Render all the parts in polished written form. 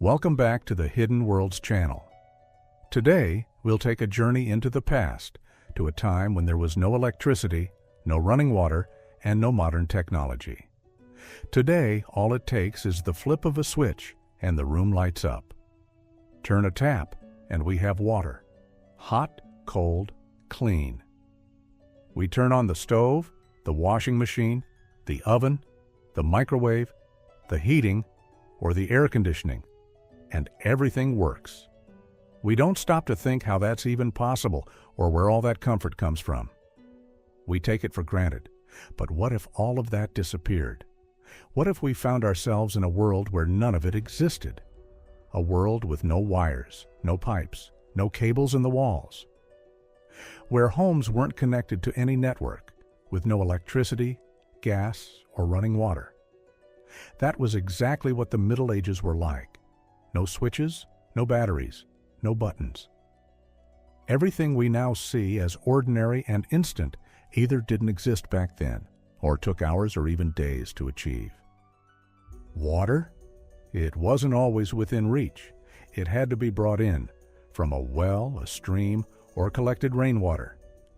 Welcome back to the Hidden Worlds channel. Today, we'll take a journey into the past, to a time when there was no electricity, no running water, and no modern technology. Today, all it takes is the flip of a switch and the room lights up. Turn a tap and we have water. Hot, cold, clean. We turn on the stove, the washing machine, the oven, the microwave, the heating, or the air conditioning, and everything works. We don't stop to think how that's even possible or where all that comfort comes from. We take it for granted, but what if all of that disappeared? What if we found ourselves in a world where none of it existed? A world with no wires, no pipes, no cables in the walls. Where homes weren't connected to any network, with no electricity, gas, or running water. That was exactly what the Middle Ages were like. No switches, no batteries, no buttons. Everything we now see as ordinary and instant either didn't exist back then, or took hours or even days to achieve. Water? It wasn't always within reach. It had to be brought in, from a well, a stream, or collected rainwater.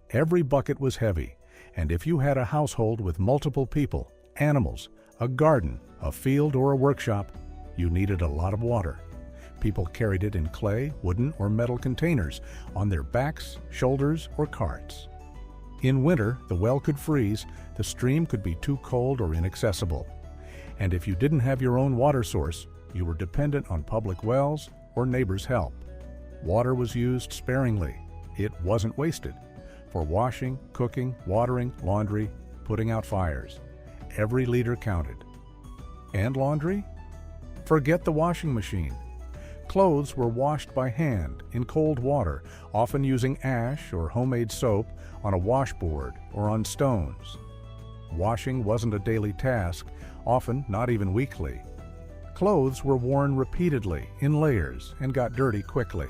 Every bucket was heavy, and if you had a household with multiple people, animals, a garden, a field, or a workshop, you needed a lot of water. People carried it in clay, wooden, or metal containers on their backs, shoulders, or carts. In winter, the well could freeze, the stream could be too cold or inaccessible. And if you didn't have your own water source, you were dependent on public wells or neighbors' help. Water was used sparingly. It wasn't wasted. For washing, cooking, watering, laundry, putting out fires. Every liter counted. And laundry? Forget the washing machine. Clothes were washed by hand in cold water, often using ash or homemade soap on a washboard or on stones. Washing wasn't a daily task, often not even weekly. Clothes were worn repeatedly, in layers, and got dirty quickly.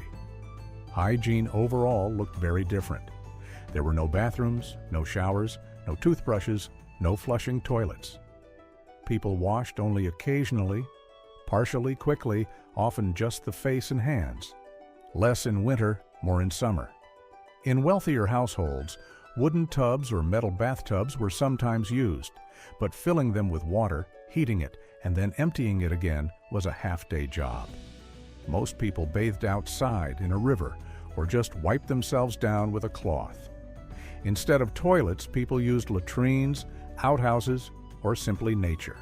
Hygiene overall looked very different. There were no bathrooms, no showers, no toothbrushes, no flushing toilets. People washed only occasionally, partially, quickly, often just the face and hands. Less in winter, more in summer. In wealthier households, wooden tubs or metal bathtubs were sometimes used, but filling them with water, heating it, and then emptying it again was a half-day job. Most people bathed outside in a river or just wiped themselves down with a cloth. Instead of toilets, people used latrines, outhouses, or simply nature.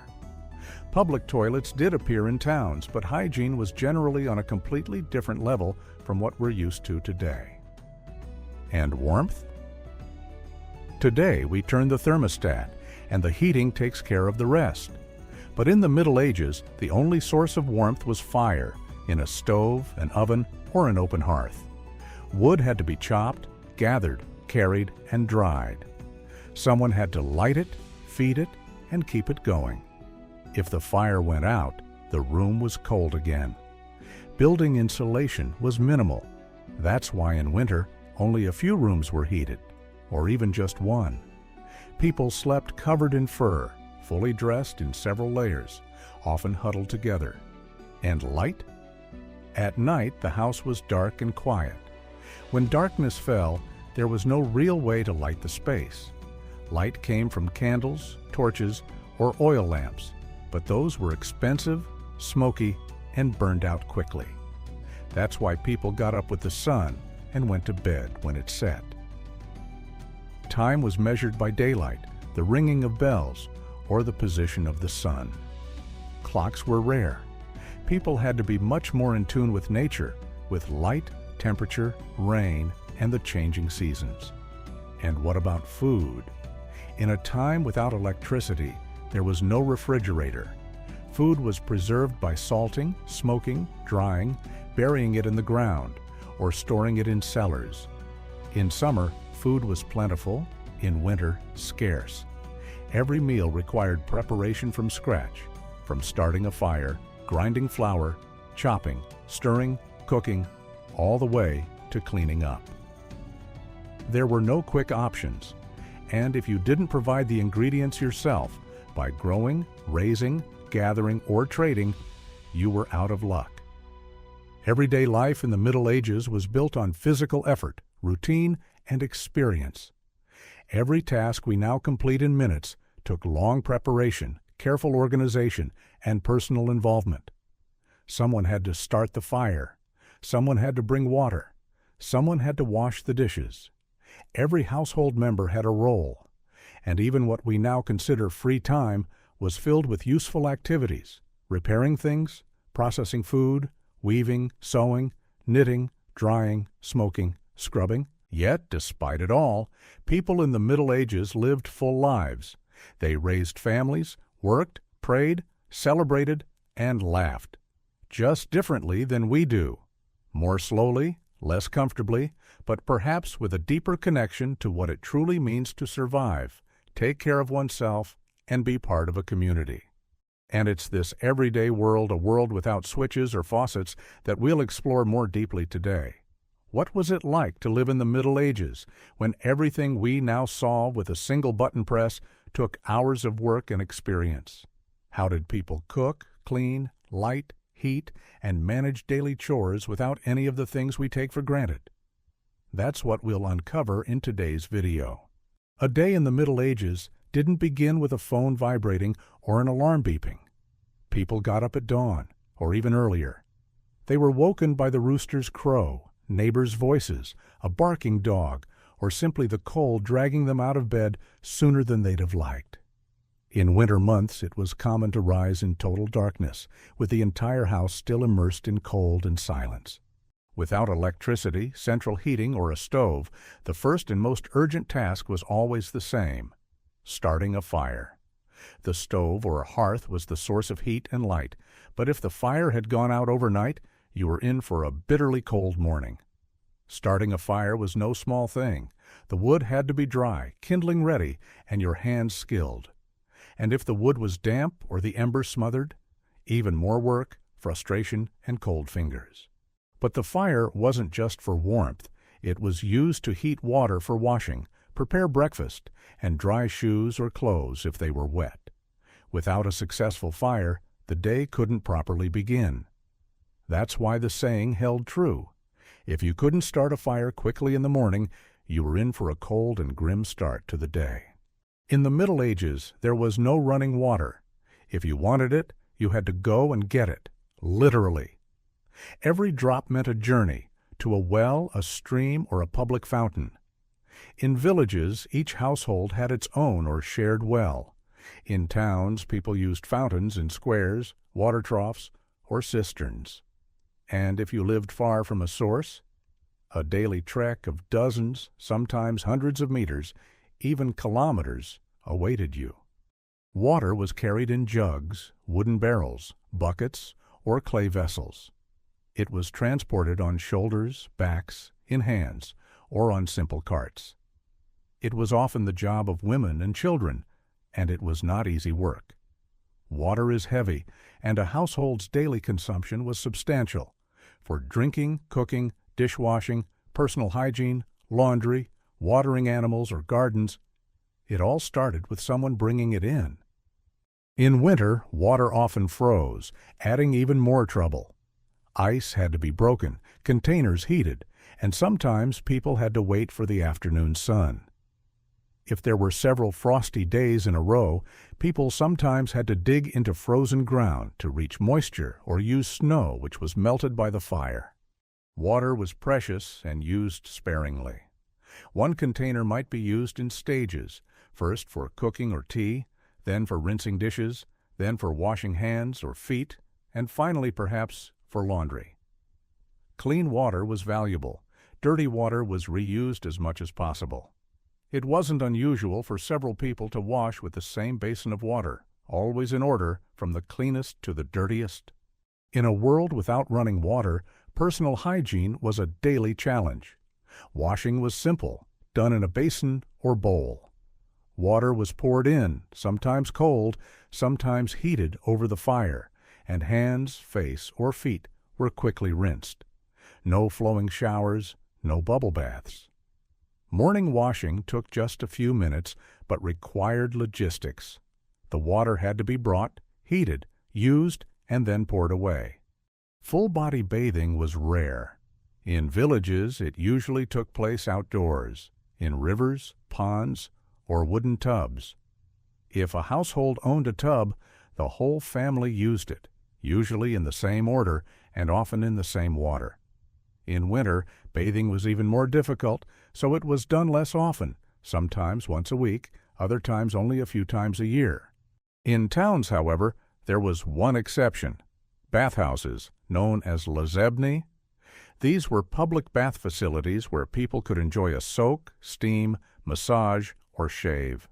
Public toilets did appear in towns, but hygiene was generally on a completely different level from what we're used to today. And warmth? Today, we turn the thermostat, and the heating takes care of the rest. But in the Middle Ages, the only source of warmth was fire, in a stove, an oven, or an open hearth. Wood had to be chopped, gathered, carried, and dried. Someone had to light it, feed it, and keep it going. If the fire went out, the room was cold again. Building insulation was minimal. That's why in winter, only a few rooms were heated, or even just one. People slept covered in fur, fully dressed in several layers, often huddled together. And light? At night, the house was dark and quiet. When darkness fell, there was no real way to light the space. Light came from candles, torches, or oil lamps, but those were expensive, smoky, and burned out quickly. That's why people got up with the sun and went to bed when it set. Time was measured by daylight, the ringing of bells, or the position of the sun. Clocks were rare. People had to be much more in tune with nature, with light, temperature, rain, and the changing seasons. And what about food? In a time without electricity, there was no refrigerator. Food was preserved by salting, smoking, drying, burying it in the ground, or storing it in cellars. In summer, food was plentiful, in winter, scarce. Every meal required preparation from scratch, from starting a fire, grinding flour, chopping, stirring, cooking, all the way to cleaning up. There were no quick options, and if you didn't provide the ingredients yourself, by growing, raising, gathering, or trading, you were out of luck. Everyday life in the Middle Ages was built on physical effort, routine, and experience. Every task we now complete in minutes took long preparation, careful organization, and personal involvement. Someone had to start the fire. Someone had to bring water. Someone had to wash the dishes. Every household member had a role, and even what we now consider free time was filled with useful activities, repairing things, processing food, weaving, sewing, knitting, drying, smoking, scrubbing. Yet, despite it all, people in the Middle Ages lived full lives. They raised families, worked, prayed, celebrated, and laughed. Just differently than we do. More slowly, less comfortably, but perhaps with a deeper connection to what it truly means to survive, take care of oneself, and be part of a community. And it's this everyday world, a world without switches or faucets, that we'll explore more deeply today. What was it like to live in the Middle Ages, when everything we now solve with a single button press took hours of work and experience? How did people cook, clean, light, heat, and manage daily chores without any of the things we take for granted? That's what we'll uncover in today's video. A day in the Middle Ages didn't begin with a phone vibrating or an alarm beeping. People got up at dawn, or even earlier. They were woken by the rooster's crow, neighbors' voices, a barking dog, or simply the cold dragging them out of bed sooner than they'd have liked. In winter months, it was common to rise in total darkness, with the entire house still immersed in cold and silence. Without electricity, central heating, or a stove, the first and most urgent task was always the same: starting a fire. The stove or a hearth was the source of heat and light, but if the fire had gone out overnight, you were in for a bitterly cold morning. Starting a fire was no small thing. The wood had to be dry, kindling ready, and your hands skilled. And if the wood was damp or the embers smothered, even more work, frustration, and cold fingers. But the fire wasn't just for warmth. It was used to heat water for washing, prepare breakfast, and dry shoes or clothes if they were wet. Without a successful fire, the day couldn't properly begin. That's why the saying held true: if you couldn't start a fire quickly in the morning, you were in for a cold and grim start to the day. In the Middle Ages, there was no running water. If you wanted it, you had to go and get it, literally. Every drop meant a journey, to a well, a stream, or a public fountain. In villages, each household had its own or shared well. In towns, people used fountains in squares, water troughs, or cisterns. And if you lived far from a source, a daily trek of dozens, sometimes hundreds of meters, even kilometers, awaited you. Water was carried in jugs, wooden barrels, buckets, or clay vessels. It was transported on shoulders, backs, in hands, or on simple carts. It was often the job of women and children, and it was not easy work. Water is heavy, and a household's daily consumption was substantial. For drinking, cooking, dishwashing, personal hygiene, laundry, watering animals or gardens, it all started with someone bringing it in. In winter, water often froze, adding even more trouble. Ice had to be broken, containers heated, and sometimes people had to wait for the afternoon sun. If there were several frosty days in a row, people sometimes had to dig into frozen ground to reach moisture or use snow which was melted by the fire. Water was precious and used sparingly. One container might be used in stages, first for cooking or tea, then for rinsing dishes, then for washing hands or feet, and finally perhaps for laundry. Clean water was valuable. Dirty water was reused as much as possible. It wasn't unusual for several people to wash with the same basin of water, always in order, from the cleanest to the dirtiest. In a world without running water, personal hygiene was a daily challenge. Washing was simple, done in a basin or bowl. Water was poured in, sometimes cold, sometimes heated over the fire, and hands, face, or feet were quickly rinsed. No flowing showers, no bubble baths. Morning washing took just a few minutes, but required logistics. The water had to be brought, heated, used, and then poured away. Full-body bathing was rare. In villages, it usually took place outdoors, in rivers, ponds, or wooden tubs. If a household owned a tub, the whole family used it, usually in the same order and often in the same water. In winter, bathing was even more difficult, so it was done less often, sometimes once a week, other times only a few times a year. In towns, however, there was one exception: bathhouses, known as lezebny. These were public bath facilities where people could enjoy a soak, steam, massage, or shave.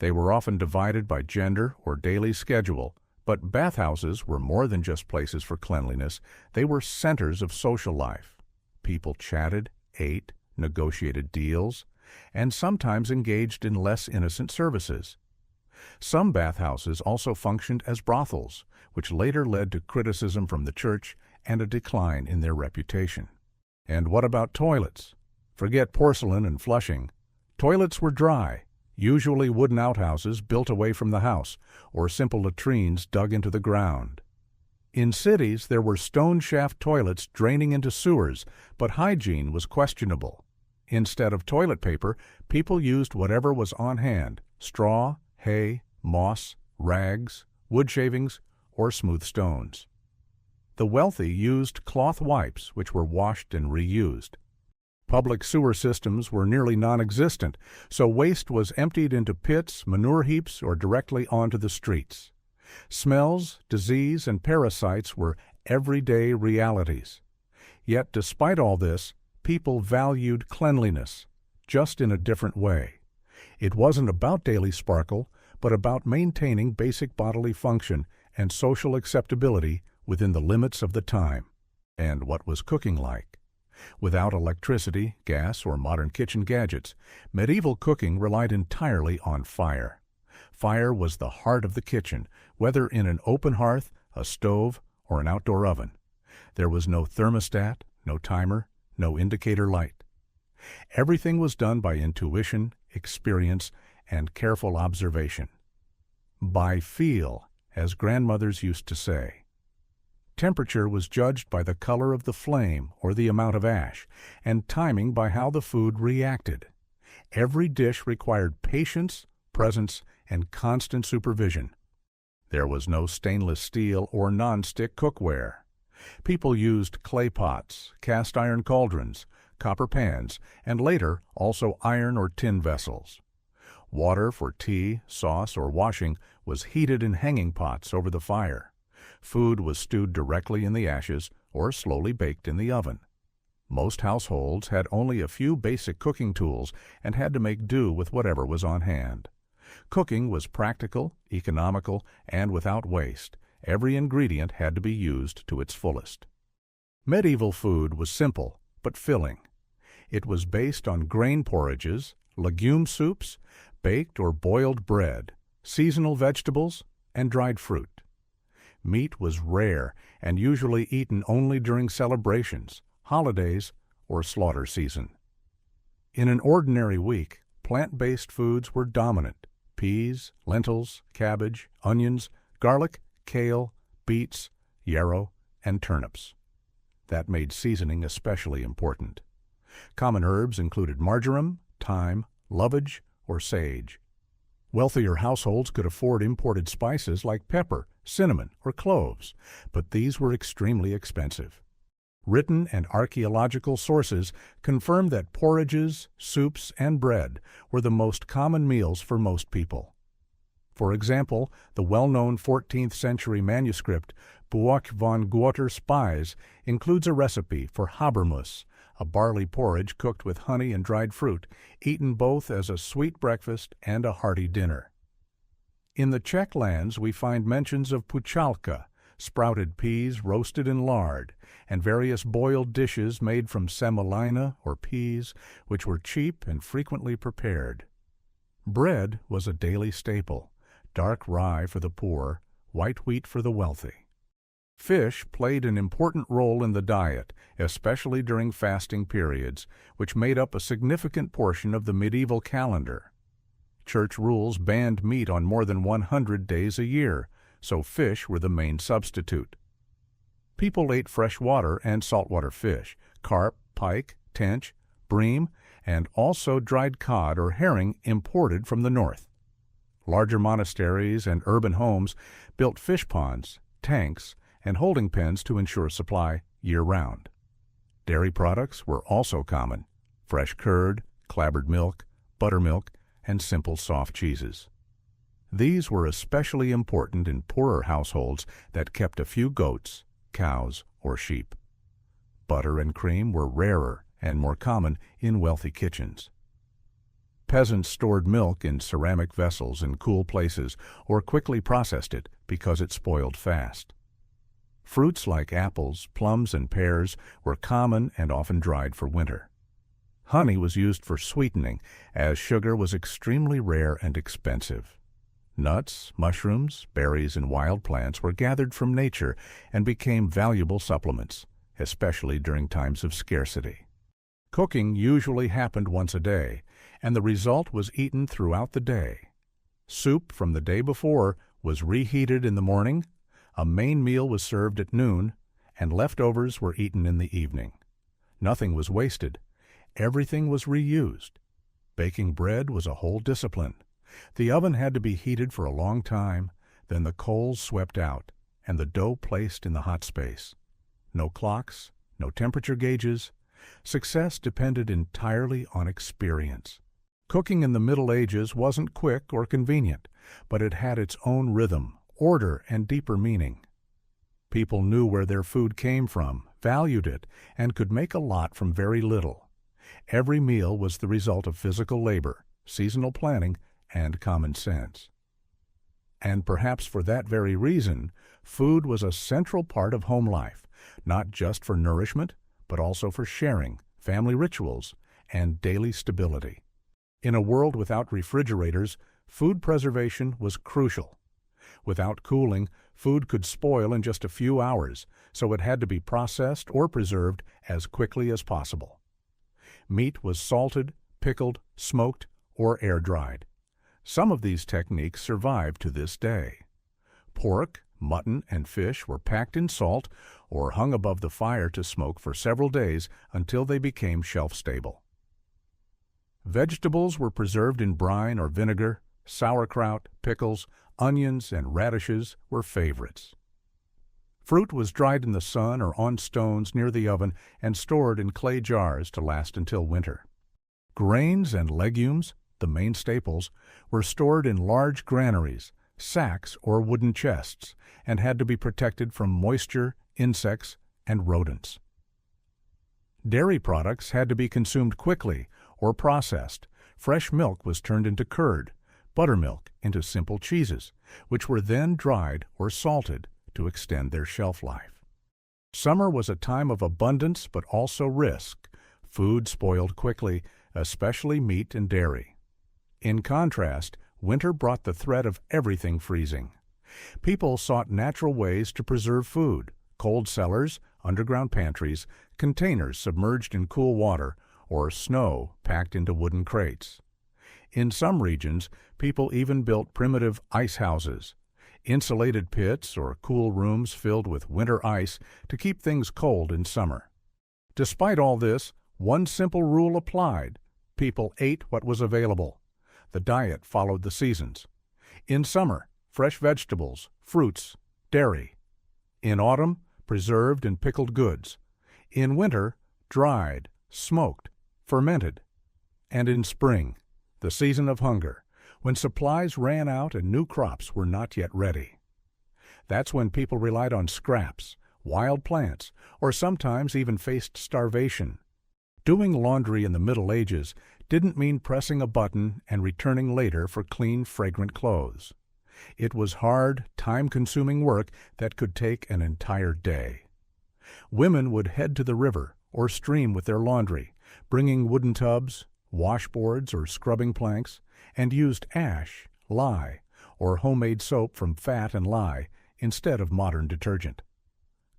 They were often divided by gender or daily schedule, but bathhouses were more than just places for cleanliness. They were centers of social life. People chatted, ate, negotiated deals, and sometimes engaged in less innocent services. Some bathhouses also functioned as brothels, which later led to criticism from the church and a decline in their reputation. And what about toilets? Forget porcelain and flushing. Toilets were dry, usually wooden outhouses built away from the house, or simple latrines dug into the ground. In cities, there were stone shaft toilets draining into sewers, but hygiene was questionable. Instead of toilet paper, people used whatever was on hand: straw, hay, moss, rags, wood shavings, or smooth stones. The wealthy used cloth wipes, which were washed and reused. Public sewer systems were nearly non-existent, so waste was emptied into pits, manure heaps, or directly onto the streets. Smells, disease, and parasites were everyday realities. Yet, despite all this, people valued cleanliness, just in a different way. It wasn't about daily sparkle, but about maintaining basic bodily function and social acceptability within the limits of the time. And what was cooking like? Without electricity, gas, or modern kitchen gadgets, medieval cooking relied entirely on fire. Fire was the heart of the kitchen, whether in an open hearth, a stove, or an outdoor oven. There was no thermostat, no timer, no indicator light. Everything was done by intuition, experience, and careful observation. By feel, as grandmothers used to say. Temperature was judged by the color of the flame or the amount of ash, and timing by how the food reacted. Every dish required patience, presence, and constant supervision. There was no stainless steel or non-stick cookware. People used clay pots, cast iron cauldrons, copper pans, and later also iron or tin vessels. Water for tea, sauce, or washing was heated in hanging pots over the fire. Food was stewed directly in the ashes or slowly baked in the oven. Most households had only a few basic cooking tools and had to make do with whatever was on hand. Cooking was practical, economical, and without waste. Every ingredient had to be used to its fullest. Medieval food was simple but filling. It was based on grain porridges, legume soups, baked or boiled bread, seasonal vegetables, and dried fruit. Meat was rare and usually eaten only during celebrations, holidays, or slaughter season. In an ordinary week, plant-based foods were dominant: peas, lentils, cabbage, onions, garlic, kale, beets, yarrow, and turnips. That made seasoning especially important. Common herbs included marjoram, thyme, lovage, or sage. Wealthier households could afford imported spices like pepper, cinnamon, or cloves, but these were extremely expensive. Written and archaeological sources confirm that porridges, soups, and bread were the most common meals for most people. For example, the well-known 14th century manuscript Buch von Guter Speise includes a recipe for habermus, a barley porridge cooked with honey and dried fruit, eaten both as a sweet breakfast and a hearty dinner. In the Czech lands we find mentions of puchalka, sprouted peas roasted in lard, and various boiled dishes made from semolina or peas, which were cheap and frequently prepared. Bread was a daily staple: dark rye for the poor, white wheat for the wealthy. Fish played an important role in the diet, especially during fasting periods, which made up a significant portion of the medieval calendar. Church rules banned meat on more than 100 days a year, so fish were the main substitute. People ate freshwater and saltwater fish, carp, pike, tench, bream, and also dried cod or herring imported from the north. Larger monasteries and urban homes built fish ponds, tanks, and holding pens to ensure supply year-round. Dairy products were also common: fresh curd, clabbered milk, buttermilk, and simple soft cheeses. These were especially important in poorer households that kept a few goats, cows, or sheep. Butter and cream were rarer and more common in wealthy kitchens. Peasants stored milk in ceramic vessels in cool places or quickly processed it because it spoiled fast. Fruits like apples, plums, and pears were common and often dried for winter. Honey was used for sweetening, as sugar was extremely rare and expensive. Nuts, mushrooms, berries, and wild plants were gathered from nature and became valuable supplements, especially during times of scarcity. Cooking usually happened once a day, and the result was eaten throughout the day. Soup from the day before was reheated in the morning, a main meal was served at noon, and leftovers were eaten in the evening. Nothing was wasted. Everything was reused. Baking bread was a whole discipline. The oven had to be heated for a long time, then the coals swept out, and the dough placed in the hot space. No clocks, no temperature gauges. Success depended entirely on experience. Cooking in the Middle Ages wasn't quick or convenient, but it had its own rhythm, order, and deeper meaning. People knew where their food came from, valued it, and could make a lot from very little. Every meal was the result of physical labor, seasonal planning, and common sense. And perhaps for that very reason, food was a central part of home life, not just for nourishment, but also for sharing, family rituals, and daily stability. In a world without refrigerators, food preservation was crucial. Without cooling, food could spoil in just a few hours, so it had to be processed or preserved as quickly as possible. Meat was salted, pickled, smoked, or air-dried. Some of these techniques survive to this day. Pork, mutton, and fish were packed in salt or hung above the fire to smoke for several days until they became shelf-stable. Vegetables were preserved in brine or vinegar. Sauerkraut, pickles, onions, and radishes were favorites. Fruit was dried in the sun or on stones near the oven and stored in clay jars to last until winter. Grains and legumes, the main staples, were stored in large granaries, sacks, or wooden chests, and had to be protected from moisture, insects, and rodents. Dairy products had to be consumed quickly or processed. Fresh milk was turned into curd, buttermilk into simple cheeses, which were then dried or salted to extend their shelf life. Summer was a time of abundance but also risk. Food spoiled quickly, especially meat and dairy. In contrast, winter brought the threat of everything freezing. People sought natural ways to preserve food: cold cellars, underground pantries, containers submerged in cool water, or snow packed into wooden crates. In some regions, people even built primitive ice houses, insulated pits or cool rooms filled with winter ice to keep things cold in summer. Despite all this, one simple rule applied: people ate what was available. The diet followed the seasons. In summer, fresh vegetables, fruits, dairy. In autumn, preserved and pickled goods. In winter, dried, smoked, fermented. And in spring, the season of hunger, when supplies ran out and new crops were not yet ready. That's when people relied on scraps, wild plants, or sometimes even faced starvation. Doing laundry in the Middle Ages didn't mean pressing a button and returning later for clean, fragrant clothes. It was hard, time-consuming work that could take an entire day. Women would head to the river or stream with their laundry, bringing wooden tubs, washboards, or scrubbing planks, and used ash, lye, or homemade soap from fat and lye instead of modern detergent.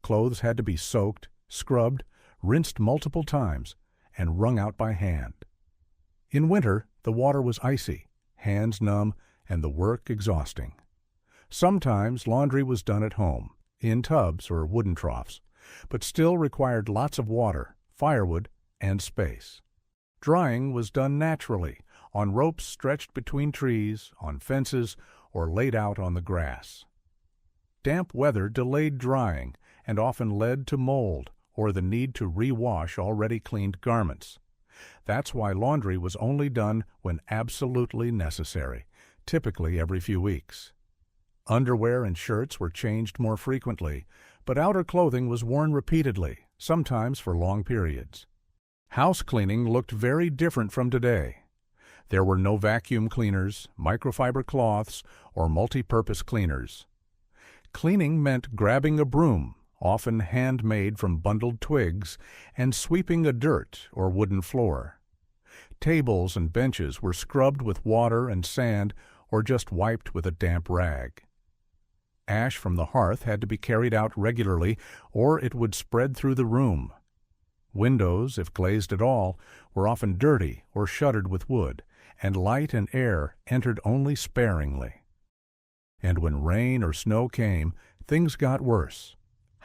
Clothes had to be soaked, scrubbed, rinsed multiple times, and wrung out by hand. In winter, the water was icy, hands numb, and the work exhausting. Sometimes laundry was done at home, in tubs or wooden troughs, but still required lots of water, firewood, and space. Drying was done naturally, on ropes stretched between trees, on fences, or laid out on the grass. Damp weather delayed drying and often led to mold or the need to rewash already cleaned garments. That's why laundry was only done when absolutely necessary, typically every few weeks. Underwear and shirts were changed more frequently, but outer clothing was worn repeatedly, sometimes for long periods. House cleaning looked very different from today. There were no vacuum cleaners, microfiber cloths, or multi-purpose cleaners. Cleaning meant grabbing a broom, often handmade from bundled twigs, and sweeping a dirt or wooden floor. Tables and benches were scrubbed with water and sand or just wiped with a damp rag. Ash from the hearth had to be carried out regularly, or it would spread through the room. Windows, if glazed at all, were often dirty or shuttered with wood, and light and air entered only sparingly. And when rain or snow came, things got worse.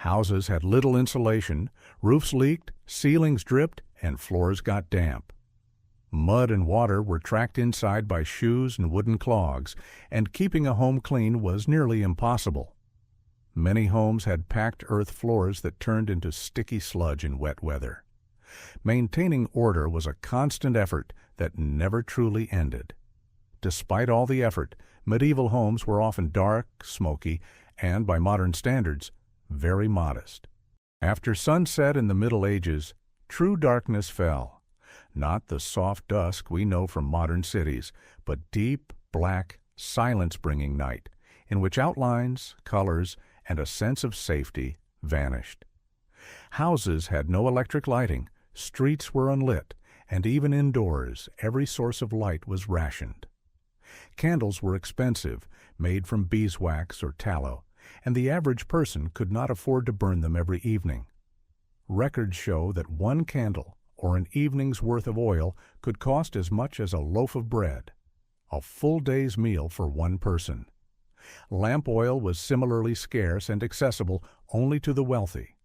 Houses had little insulation, roofs leaked, ceilings dripped, and floors got damp. Mud and water were tracked inside by shoes and wooden clogs, and keeping a home clean was nearly impossible. Many homes had packed earth floors that turned into sticky sludge in wet weather. Maintaining order was a constant effort that never truly ended. Despite all the effort, medieval homes were often dark, smoky, and, by modern standards, very modest. After sunset in the Middle Ages, true darkness fell. Not the soft dusk we know from modern cities, but deep, black, silence-bringing night, in which outlines, colors, and a sense of safety vanished. Houses had no electric lighting, streets were unlit, and even indoors every source of light was rationed. Candles were expensive, made from beeswax or tallow, and the average person could not afford to burn them every evening. Records show that one candle or an evening's worth of oil could cost as much as a loaf of bread, a full day's meal for one person. Lamp oil was similarly scarce and accessible only to the wealthy.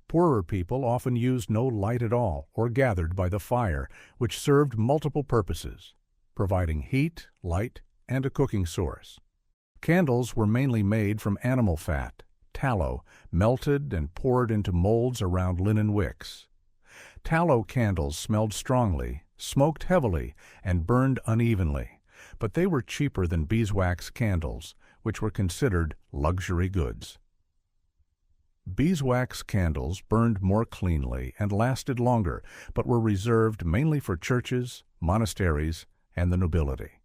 Poorer people often used no light at all or gathered by the fire, which served multiple purposes, providing heat, light, and a cooking source. Candles were mainly made from animal fat, tallow, melted and poured into molds around linen wicks. Tallow candles smelled strongly, smoked heavily, and burned unevenly, but they were cheaper than beeswax candles, which were considered luxury goods. Beeswax candles burned more cleanly and lasted longer, but were reserved mainly for churches, monasteries, and the nobility.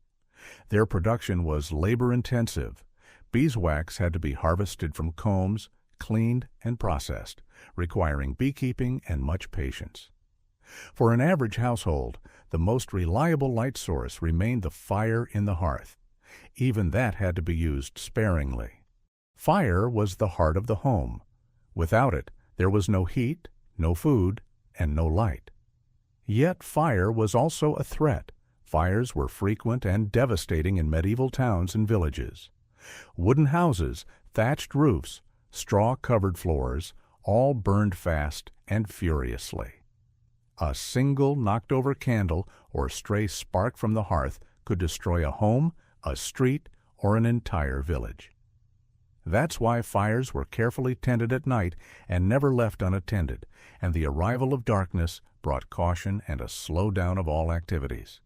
Their production was labor-intensive. Beeswax had to be harvested from combs, cleaned, and processed, requiring beekeeping and much patience. For an average household, the most reliable light source remained the fire in the hearth. Even that had to be used sparingly. Fire was the heart of the home. Without it, there was no heat, no food, and no light. Yet fire was also a threat. Fires were frequent and devastating in medieval towns and villages. Wooden houses, thatched roofs, straw-covered floors, all burned fast and furiously. A single knocked-over candle or stray spark from the hearth could destroy a home, a street, or an entire village. That's why fires were carefully tended at night and never left unattended, and the arrival of darkness brought caution and a slowdown of all activities.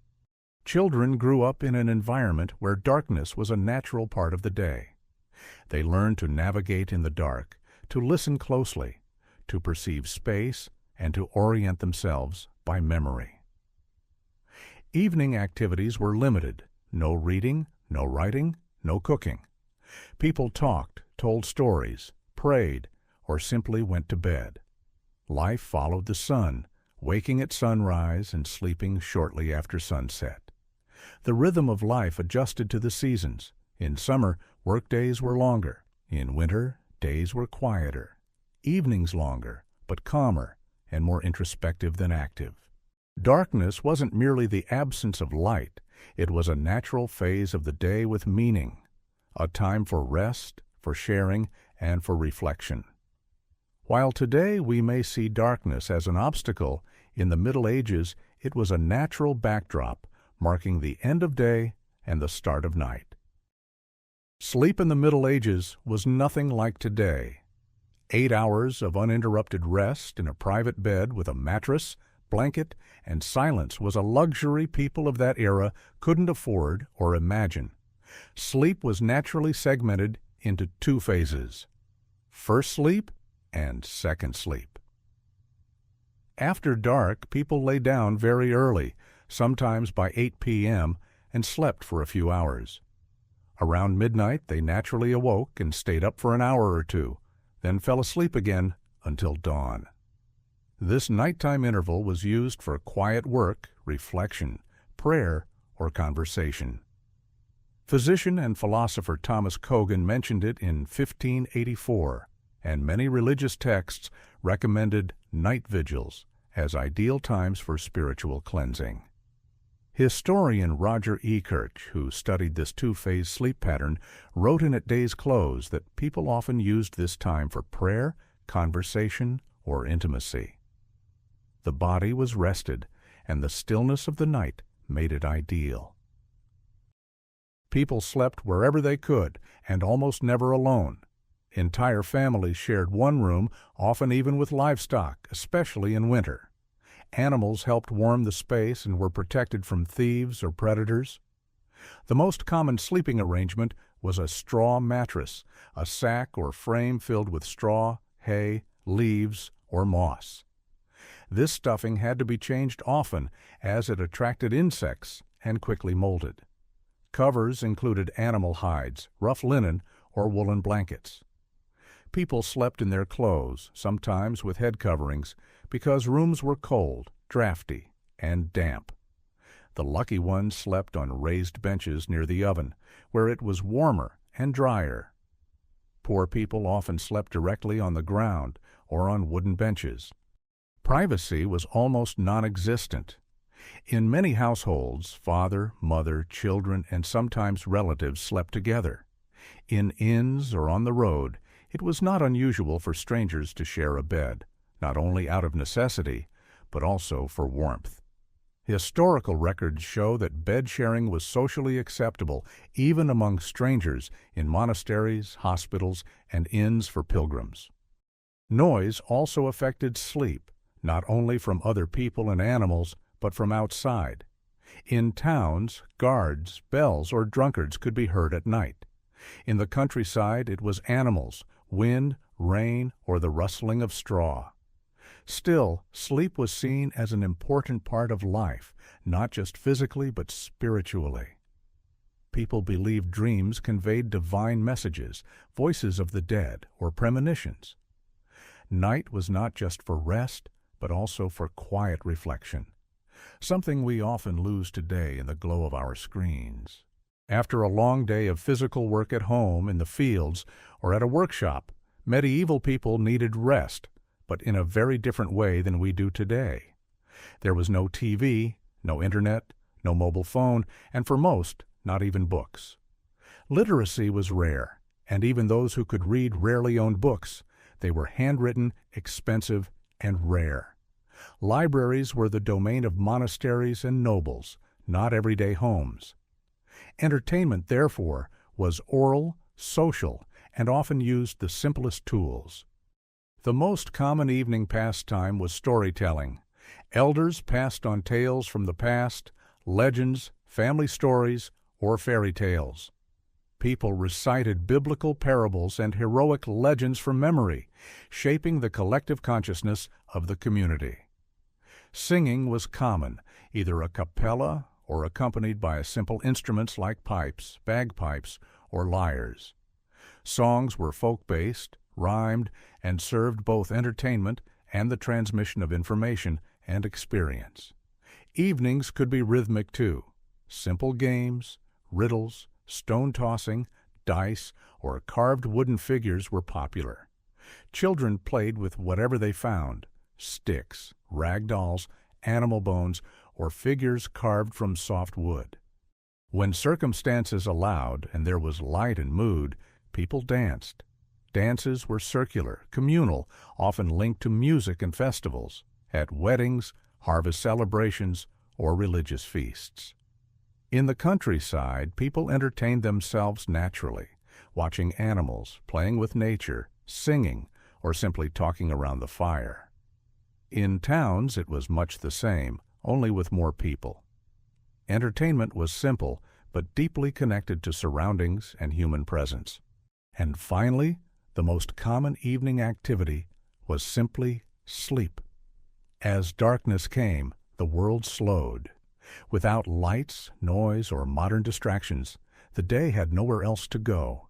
Children grew up in an environment where darkness was a natural part of the day. They learned to navigate in the dark, to listen closely, to perceive space, and to orient themselves by memory. Evening activities were limited. No reading, no writing, no cooking. People talked, told stories, prayed, or simply went to bed. Life followed the sun, waking at sunrise and sleeping shortly after sunset. The rhythm of life adjusted to the seasons. In summer, workdays were longer. In winter, days were quieter. Evenings longer, but calmer and more introspective than active. Darkness wasn't merely the absence of light. It was a natural phase of the day with meaning, a time for rest, for sharing, and for reflection. While today we may see darkness as an obstacle, in the Middle Ages it was a natural backdrop, marking the end of day and the start of night. Sleep in the Middle Ages was nothing like today. 8 hours of uninterrupted rest in a private bed with a mattress, blanket, and silence was a luxury people of that era couldn't afford or imagine. Sleep was naturally segmented into 2 phases: first sleep and second sleep. After dark, people lay down very early, sometimes by 8 p.m., and slept for a few hours. Around midnight, they naturally awoke and stayed up for an hour or two, then fell asleep again until dawn. This nighttime interval was used for quiet work, reflection, prayer, or conversation. Physician and philosopher Thomas Cogan mentioned it in 1584, and many religious texts recommended night vigils as ideal times for spiritual cleansing. Historian Roger E. Kirch, who studied this 2-phase sleep pattern, wrote in At Day's Close that people often used this time for prayer, conversation, or intimacy. The body was rested, and the stillness of the night made it ideal. People slept wherever they could, and almost never alone. Entire families shared one room, often even with livestock, especially in winter. Animals helped warm the space and were protected from thieves or predators. The most common sleeping arrangement was a straw mattress, a sack or frame filled with straw, hay, leaves, or moss. This stuffing had to be changed often as it attracted insects and quickly molded. Covers included animal hides, rough linen, or woolen blankets. People slept in their clothes, sometimes with head coverings, because rooms were cold, drafty, and damp. The lucky ones slept on raised benches near the oven, where it was warmer and drier. Poor people often slept directly on the ground or on wooden benches. Privacy was almost non-existent. In many households, father, mother, children, and sometimes relatives slept together. In inns or on the road, it was not unusual for strangers to share a bed, not only out of necessity, but also for warmth. Historical records show that bed sharing was socially acceptable even among strangers in monasteries, hospitals, and inns for pilgrims. Noise also affected sleep, not only from other people and animals, but from outside. In towns, guards, bells, or drunkards could be heard at night. In the countryside, it was animals, wind, rain, or the rustling of straw. Still, sleep was seen as an important part of life, not just physically but spiritually. People believed dreams conveyed divine messages, voices of the dead, or premonitions. Night was not just for rest, but also for quiet reflection, something we often lose today in the glow of our screens. After a long day of physical work at home, in the fields, or at a workshop, medieval people needed rest, but in a very different way than we do today. There was no TV, no internet, no mobile phone, and for most, not even books. Literacy was rare, and even those who could read rarely owned books. They were handwritten, expensive, and rare. Libraries were the domain of monasteries and nobles, not everyday homes. Entertainment, therefore, was oral, social, and often used the simplest tools. The most common evening pastime was storytelling. Elders passed on tales from the past, legends, family stories, or fairy tales. People recited biblical parables and heroic legends from memory, shaping the collective consciousness of the community. Singing was common, either a cappella or accompanied by simple instruments like pipes, bagpipes, or lyres. Songs were folk-based, rhymed, and served both entertainment and the transmission of information and experience. Evenings could be rhythmic too. Simple games, riddles, stone-tossing, dice, or carved wooden figures were popular. Children played with whatever they found: sticks, rag dolls, animal bones, or figures carved from soft wood. When circumstances allowed and there was light and mood, people danced. Dances were circular, communal, often linked to music and festivals, at weddings, harvest celebrations, or religious feasts. In the countryside, people entertained themselves naturally, watching animals, playing with nature, singing, or simply talking around the fire. In towns, it was much the same, only with more people. Entertainment was simple, but deeply connected to surroundings and human presence. And finally, the most common evening activity was simply sleep. As darkness came, the world slowed. Without lights, noise, or modern distractions, the day had nowhere else to go.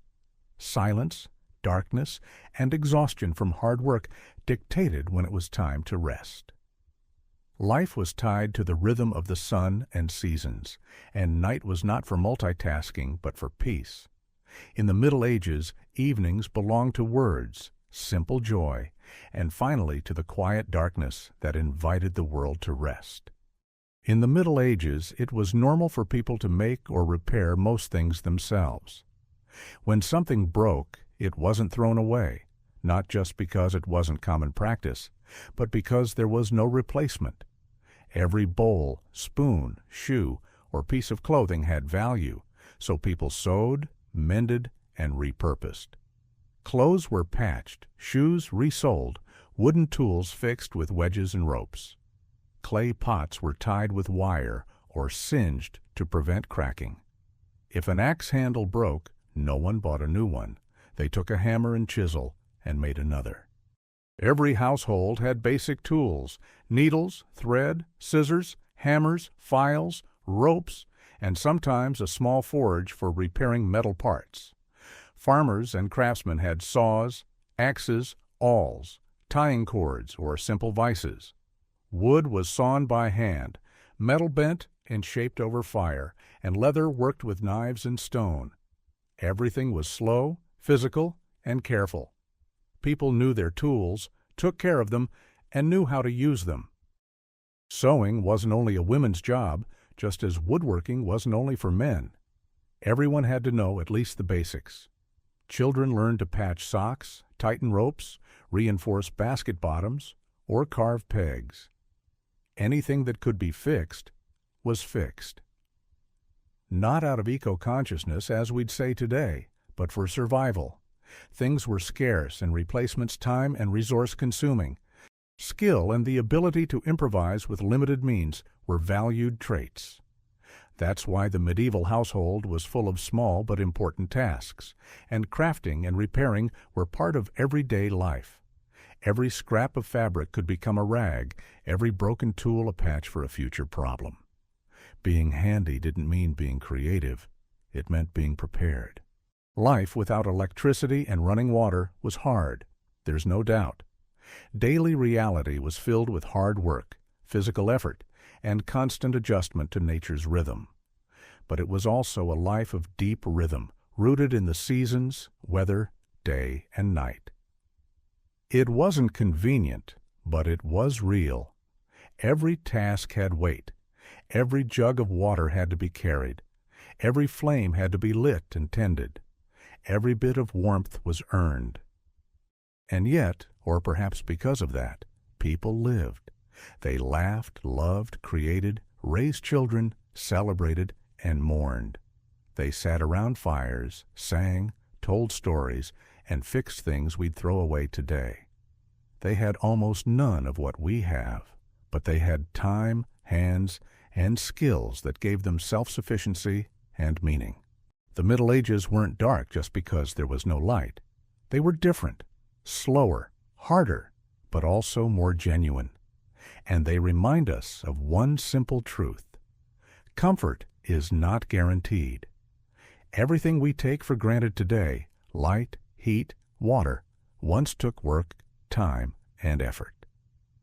Silence, darkness, and exhaustion from hard work dictated when it was time to rest. Life was tied to the rhythm of the sun and seasons, and night was not for multitasking but for peace. In the Middle Ages, evenings belonged to words, simple joy, and finally to the quiet darkness that invited the world to rest. In the Middle Ages, it was normal for people to make or repair most things themselves. When something broke, it wasn't thrown away, not just because it wasn't common practice, but because there was no replacement. Every bowl, spoon, shoe, or piece of clothing had value, so people sewed, mended, and repurposed. Clothes were patched, shoes resoled, wooden tools fixed with wedges and ropes. Clay pots were tied with wire or singed to prevent cracking. If an axe handle broke, no one bought a new one. They took a hammer and chisel and made another. Every household had basic tools: needles, thread, scissors, hammers, files, ropes, and sometimes a small forge for repairing metal parts. Farmers and craftsmen had saws, axes, awls, tying cords, or simple vices. Wood was sawn by hand, metal bent and shaped over fire, and leather worked with knives and stone. Everything was slow, physical, and careful. People knew their tools, took care of them, and knew how to use them. Sewing wasn't only a women's job, just as woodworking wasn't only for men. Everyone had to know at least the basics. Children learned to patch socks, tighten ropes, reinforce basket bottoms, or carve pegs. Anything that could be fixed was fixed. Not out of eco-consciousness, as we'd say today, but for survival. Things were scarce and replacements time and resource consuming. Skill and the ability to improvise with limited means were valued traits. That's why the medieval household was full of small but important tasks, and crafting and repairing were part of everyday life. Every scrap of fabric could become a rag, every broken tool a patch for a future problem. Being handy didn't mean being creative. It meant being prepared. Life without electricity and running water was hard, there's no doubt. Daily reality was filled with hard work, physical effort, and constant adjustment to nature's rhythm. But it was also a life of deep rhythm, rooted in the seasons, weather, day, and night. It wasn't convenient, but it was real. Every task had weight. Every jug of water had to be carried. Every flame had to be lit and tended. Every bit of warmth was earned. And yet, or perhaps because of that, people lived. They laughed, loved, created, raised children, celebrated, and mourned. They sat around fires, sang, told stories, and fixed things we'd throw away today. They had almost none of what we have, but they had time, hands, and skills that gave them self-sufficiency and meaning. The Middle Ages weren't dark just because there was no light. They were different, slower, harder, but also more genuine. And they remind us of one simple truth. Comfort is not guaranteed. Everything we take for granted today, light, heat, water, once took work, time, and effort.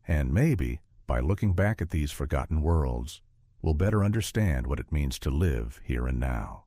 And maybe, by looking back at these forgotten worlds, we'll better understand what it means to live here and now.